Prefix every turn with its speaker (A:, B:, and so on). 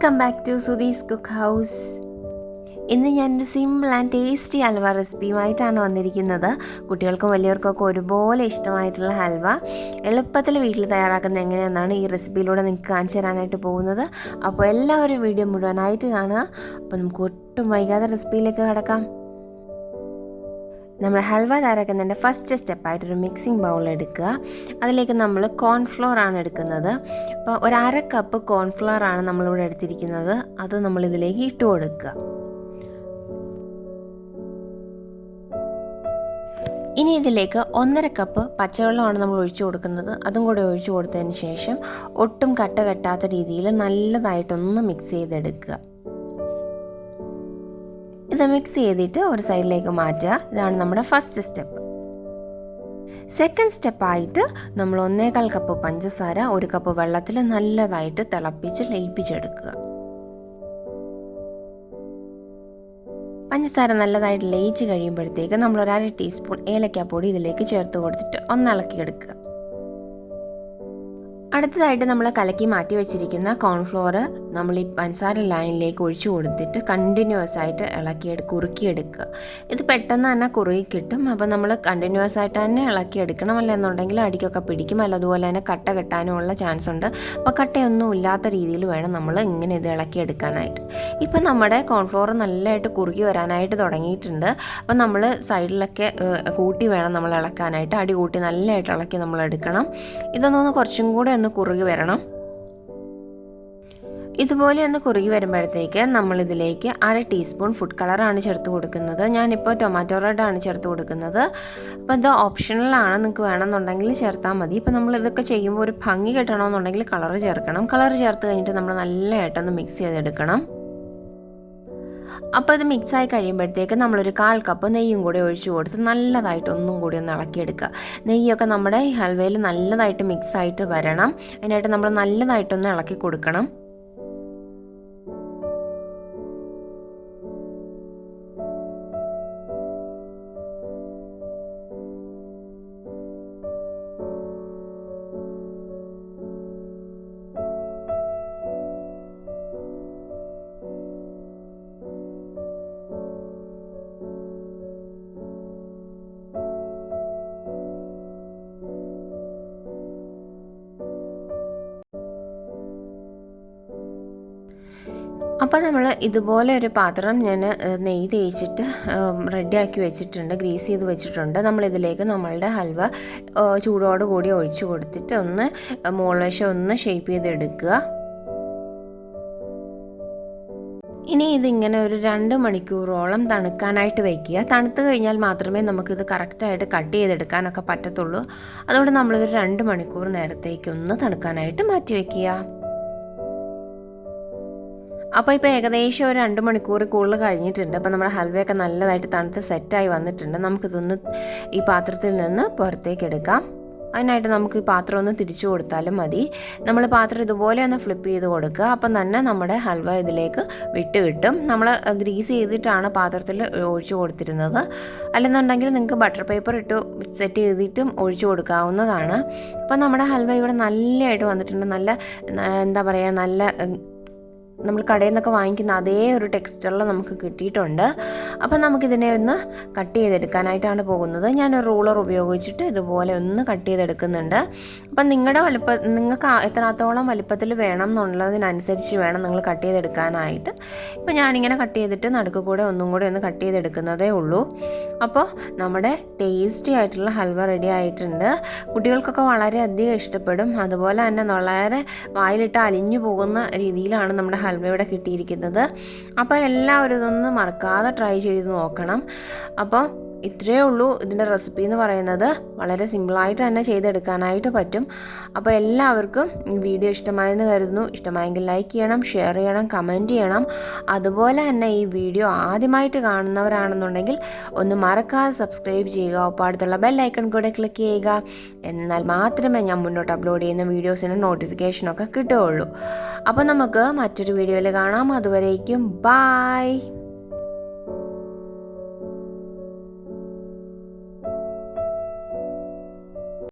A: Welcome back to Sudhi's Cookhouse. ഇന്ന് ഞാനൊരു simple and tasty halwa റെസിപ്പിയുമായിട്ടാണ് വന്നിരിക്കുന്നത്. കുട്ടികൾക്കും വലിയവർക്കൊക്കെ ഒരുപോലെ ഇഷ്ടമായിട്ടുള്ള ഹൽവ എളുപ്പത്തിൽ വീട്ടിൽ തയ്യാറാക്കുന്നത് എങ്ങനെയാണെന്നാണ് ഈ റെസിപ്പിയിലൂടെ നിങ്ങൾക്ക് കാണിച്ചു തരാനായിട്ട് പോകുന്നത്. അപ്പോൾ എല്ലാവരും വീഡിയോ മുഴുവനായിട്ട് കാണുക. അപ്പോൾ നമുക്ക് ഒട്ടും വൈകാതെ റെസിപ്പിയിലേക്ക് കടക്കാം. നമ്മൾ ഹൽവ തയ്യാറാക്കുന്നതിൻ്റെ ഫസ്റ്റ് സ്റ്റെപ്പായിട്ടൊരു മിക്സിംഗ് ബൗൾ എടുക്കുക. അതിലേക്ക് നമ്മൾ കോൺഫ്ലോർ ആണ് എടുക്കുന്നത്. അപ്പോൾ ഒരു 1/2 കപ്പ് കോൺഫ്ലോർ ആണ് നമ്മളിവിടെ എടുത്തിരിക്കുന്നത്. അത് നമ്മളിതിലേക്ക് ഇട്ട് കൊടുക്കുക. ഇനി ഇതിലേക്ക് 1/2 കപ്പ് പച്ചവെള്ളമാണ് നമ്മൾ ഒഴിച്ചു കൊടുക്കുന്നത്. അതും കൂടെ ഒഴിച്ചു കൊടുത്തതിന് ശേഷം ഒട്ടും കട്ട കെട്ടാത്ത രീതിയിൽ നല്ലതായിട്ടൊന്ന് മിക്സ് ചെയ്തെടുക്കുക. ഇത് മിക്സ് ചെയ്തിട്ട് ഒരു സൈഡിലേക്ക് മാറ്റുക. ഇതാണ് നമ്മുടെ ഫസ്റ്റ് സ്റ്റെപ്പ്. സെക്കൻഡ് സ്റ്റെപ്പായിട്ട് നമ്മൾ 1/4 കപ്പ് പഞ്ചസാര 1 കപ്പ് വെള്ളത്തിൽ നല്ലതായിട്ട് തിളപ്പിച്ച് ലയിപ്പിച്ചെടുക്കുക. പഞ്ചസാര നല്ലതായിട്ട് ലയിച്ച് കഴിയുമ്പോഴത്തേക്ക് നമ്മൾ 1/2 ടീസ്പൂൺ ഏലക്കാപ്പൊടി ഇതിലേക്ക് ചേർത്ത് കൊടുത്തിട്ട് ഒന്ന് ഇളക്കിയെടുക്കുക. അടുത്തതായിട്ട് നമ്മൾ കലക്കി മാറ്റി വെച്ചിരിക്കുന്ന കോൺഫ്ലോർ നമ്മൾ ഈ പഞ്ചസാര ലൈനിലേക്ക് ഒഴിച്ചു കൊടുത്തിട്ട് കണ്ടിന്യൂസ് ആയിട്ട് കുറുക്കിയെടുക്കുക. ഇത് പെട്ടെന്ന് തന്നെ കുറുകി കിട്ടും. അപ്പോൾ നമ്മൾ കണ്ടിന്യൂസ് ആയിട്ട് തന്നെ ഇളക്കിയെടുക്കണം. അല്ലെന്നുണ്ടെങ്കിൽ അടിക്കൊക്കെ പിടിക്കും. അല്ല അതുപോലെ തന്നെ കട്ട കെട്ടാനുമുള്ള ചാൻസ് ഉണ്ട്. അപ്പോൾ കട്ടയൊന്നും ഇല്ലാത്ത രീതിയിൽ വേണം നമ്മൾ ഇങ്ങനെ ഇത് ഇളക്കിയെടുക്കാനായിട്ട്. ഇപ്പം നമ്മുടെ കോൺഫ്ലോർ നല്ലതായിട്ട് കുറുകി വരാനായിട്ട് തുടങ്ങിയിട്ടുണ്ട്. അപ്പോൾ നമ്മൾ സൈഡിലൊക്കെ കൂട്ടി വേണം നമ്മൾ ഇളക്കാനായിട്ട്. അടി കൂട്ടി നല്ലതായിട്ട് ഇളക്കി നമ്മൾ എടുക്കണം. ഇതൊന്ന് കുറച്ചും കൂടെ ഒന്ന് കുറുകി വരണം. ഇതുപോലെ ഒന്ന് കുറുകി വരുമ്പോഴത്തേക്ക് നമ്മളിതിലേക്ക് 1/2 ടീസ്പൂൺ ഫുഡ് കളറാണ് ചേർത്ത് കൊടുക്കുന്നത്. ഞാനിപ്പോൾ ടൊമാറ്റോ റെഡാണ് ചേർത്ത് കൊടുക്കുന്നത്. അപ്പോൾ ഇത് ഓപ്ഷണലാണ്, നിങ്ങൾക്ക് വേണമെന്നുണ്ടെങ്കിൽ ചേർത്താൽ മതി. ഇപ്പോൾ നമ്മളിതൊക്കെ ചെയ്യുമ്പോൾ ഒരു ഭംഗി കിട്ടണമെന്നുണ്ടെങ്കിൽ കളർ ചേർക്കണം. കളർ ചേർത്ത് കഴിഞ്ഞിട്ട് നമ്മൾ നല്ലതായിട്ടൊന്ന് മിക്സ് ചെയ്തെടുക്കണം. അപ്പോൾ ഇത് മിക്സായി കഴിയുമ്പോഴത്തേക്ക് നമ്മളൊരു 1/4 കപ്പ് നെയ്യും കൂടി ഒഴിച്ചു കൊടുത്ത് നല്ലതായിട്ട് ഒന്നും കൂടി ഒന്ന് ഇളക്കിയെടുക്കുക. നെയ്യൊക്കെ നമ്മുടെ ഈ ഹൽവയിൽ നല്ലതായിട്ട് മിക്സായിട്ട് വരണം. അതിനായിട്ട് നമ്മൾ നല്ലതായിട്ടൊന്ന് ഇളക്കി കൊടുക്കണം. അപ്പോൾ നമ്മൾ ഇതുപോലെ ഒരു പാത്രം ഞാൻ നെയ്യ് തേച്ചിട്ട് റെഡിയാക്കി വെച്ചിട്ടുണ്ട്, ഗ്രീസ് ചെയ്ത് വെച്ചിട്ടുണ്ട്. നമ്മളിതിലേക്ക് നമ്മളുടെ ഹൽവ ചൂടോട് കൂടി ഒഴിച്ചു കൊടുത്തിട്ട് ഒന്ന് മുകൾവശം ഒന്ന് ഷേപ്പ് ചെയ്തെടുക്കുക. ഇനി ഇതിങ്ങനെ ഒരു 2 മണിക്കൂറോളം തണുക്കാനായിട്ട് വയ്ക്കുക. തണുത്ത് കഴിഞ്ഞാൽ മാത്രമേ നമുക്കിത് കറക്റ്റായിട്ട് കട്ട് ചെയ്തെടുക്കാനൊക്കെ പറ്റത്തുള്ളൂ. അതുകൊണ്ട് നമ്മളിതൊരു 2 മണിക്കൂർ നേരത്തേക്കൊന്ന് തണുക്കാനായിട്ട് മാറ്റി വയ്ക്കുക. അപ്പോൾ ഇപ്പോൾ ഏകദേശം ഒരു 2 മണിക്കൂർ കൂടുതൽ കഴിഞ്ഞിട്ടുണ്ട്. അപ്പോൾ നമ്മുടെ ഹൽവയൊക്കെ നല്ലതായിട്ട് തണുത്ത് സെറ്റായി വന്നിട്ടുണ്ട്. നമുക്കിതൊന്ന് ഈ പാത്രത്തിൽ നിന്ന് പുറത്തേക്ക് എടുക്കാം. അതിനായിട്ട് നമുക്ക് ഈ പാത്രം ഒന്ന് തിരിച്ചു കൊടുത്താലും മതി. നമ്മൾ പാത്രം ഇതുപോലെ ഒന്ന് ഫ്ലിപ്പ് ചെയ്ത് കൊടുക്കുക. അപ്പം തന്നെ നമ്മുടെ ഹൽവ ഇതിലേക്ക് വിട്ട് കിട്ടും. നമ്മൾ ഗ്രീസ് ചെയ്തിട്ടാണ് പാത്രത്തിൽ ഒഴിച്ചു കൊടുത്തിരുന്നത്. അല്ലെന്നുണ്ടെങ്കിൽ നിങ്ങൾക്ക് ബട്ടർ പേപ്പർ ഇട്ട് സെറ്റ് ചെയ്തിട്ടും ഒഴിച്ചു കൊടുക്കാവുന്നതാണ്. അപ്പം നമ്മുടെ ഹൽവ ഇവിടെ നല്ലതായിട്ട് വന്നിട്ടുണ്ട്. നല്ല എന്താ പറയുക, നല്ല നമ്മൾ കടയിൽ നിന്നൊക്കെ വാങ്ങിക്കുന്ന അതേ ഒരു ടെക്സ്ചറിൽ നമുക്ക് കിട്ടിയിട്ടുണ്ട്. അപ്പം നമുക്കിതിനെ ഒന്ന് കട്ട് ചെയ്തെടുക്കാനായിട്ടാണ് പോകുന്നത്. ഞാനൊരു റൂളർ ഉപയോഗിച്ചിട്ട് ഇതുപോലെ ഒന്ന് കട്ട് ചെയ്തെടുക്കുന്നുണ്ട്. അപ്പം നിങ്ങൾക്ക് എത്രത്തോളം വലിപ്പത്തിൽ വേണം എന്നുള്ളതിനനുസരിച്ച് വേണം നിങ്ങൾ കട്ട് ചെയ്തെടുക്കാനായിട്ട്. ഇപ്പം ഞാനിങ്ങനെ കട്ട് ചെയ്തിട്ട് നടുക്ക് കൂടെ ഒന്നും കൂടെ ഒന്ന് കട്ട് ചെയ്തെടുക്കുന്നതേ ഉള്ളൂ. അപ്പോൾ നമ്മുടെ ടേസ്റ്റി ആയിട്ടുള്ള ഹൽവ റെഡി ആയിട്ടുണ്ട്. കുട്ടികൾക്കൊക്കെ വളരെയധികം ഇഷ്ടപ്പെടും. അതുപോലെ തന്നെ വളരെ വായിലിട്ട് അലിഞ്ഞു പോകുന്ന രീതിയിലാണ് നമ്മുടെ ഹൽവ ഇവിടെ കിട്ടിയിരിക്കുന്നത്. അപ്പോൾ എല്ലാവരും ഇതൊന്ന് മറക്കാതെ ട്രൈ ചെയ്ത് നോക്കണം. അപ്പോൾ ഇത്രയേ ഉള്ളൂ ഇതിൻ്റെ റെസിപ്പി എന്ന് പറയുന്നത്. വളരെ സിമ്പിളായിട്ട് തന്നെ ചെയ്തെടുക്കാനായിട്ട് പറ്റും. അപ്പോൾ എല്ലാവർക്കും ഈ വീഡിയോ ഇഷ്ടമായെന്ന് കരുതുന്നു. ഇഷ്ടമായെങ്കിൽ ലൈക്ക് ചെയ്യണം, ഷെയർ ചെയ്യണം, കമൻറ്റ് ചെയ്യണം. അതുപോലെ തന്നെ ഈ വീഡിയോ ആദ്യമായിട്ട് കാണുന്നവരാണെന്നുണ്ടെങ്കിൽ ഒന്ന് മറക്കാതെ സബ്സ്ക്രൈബ് ചെയ്യുക. ഒപ്പം അടുത്തുള്ള ബെൽ ഐക്കൺ കൂടെ ക്ലിക്ക് ചെയ്യുക. എന്നാൽ മാത്രമേ ഞാൻ മുന്നോട്ട് അപ്ലോഡ് ചെയ്യുന്ന വീഡിയോസിന് നോട്ടിഫിക്കേഷനൊക്കെ കിട്ടുകയുള്ളൂ. അപ്പോൾ നമുക്ക് മറ്റൊരു വീഡിയോയിൽ കാണാം. അതുവരേക്കും ബൈ.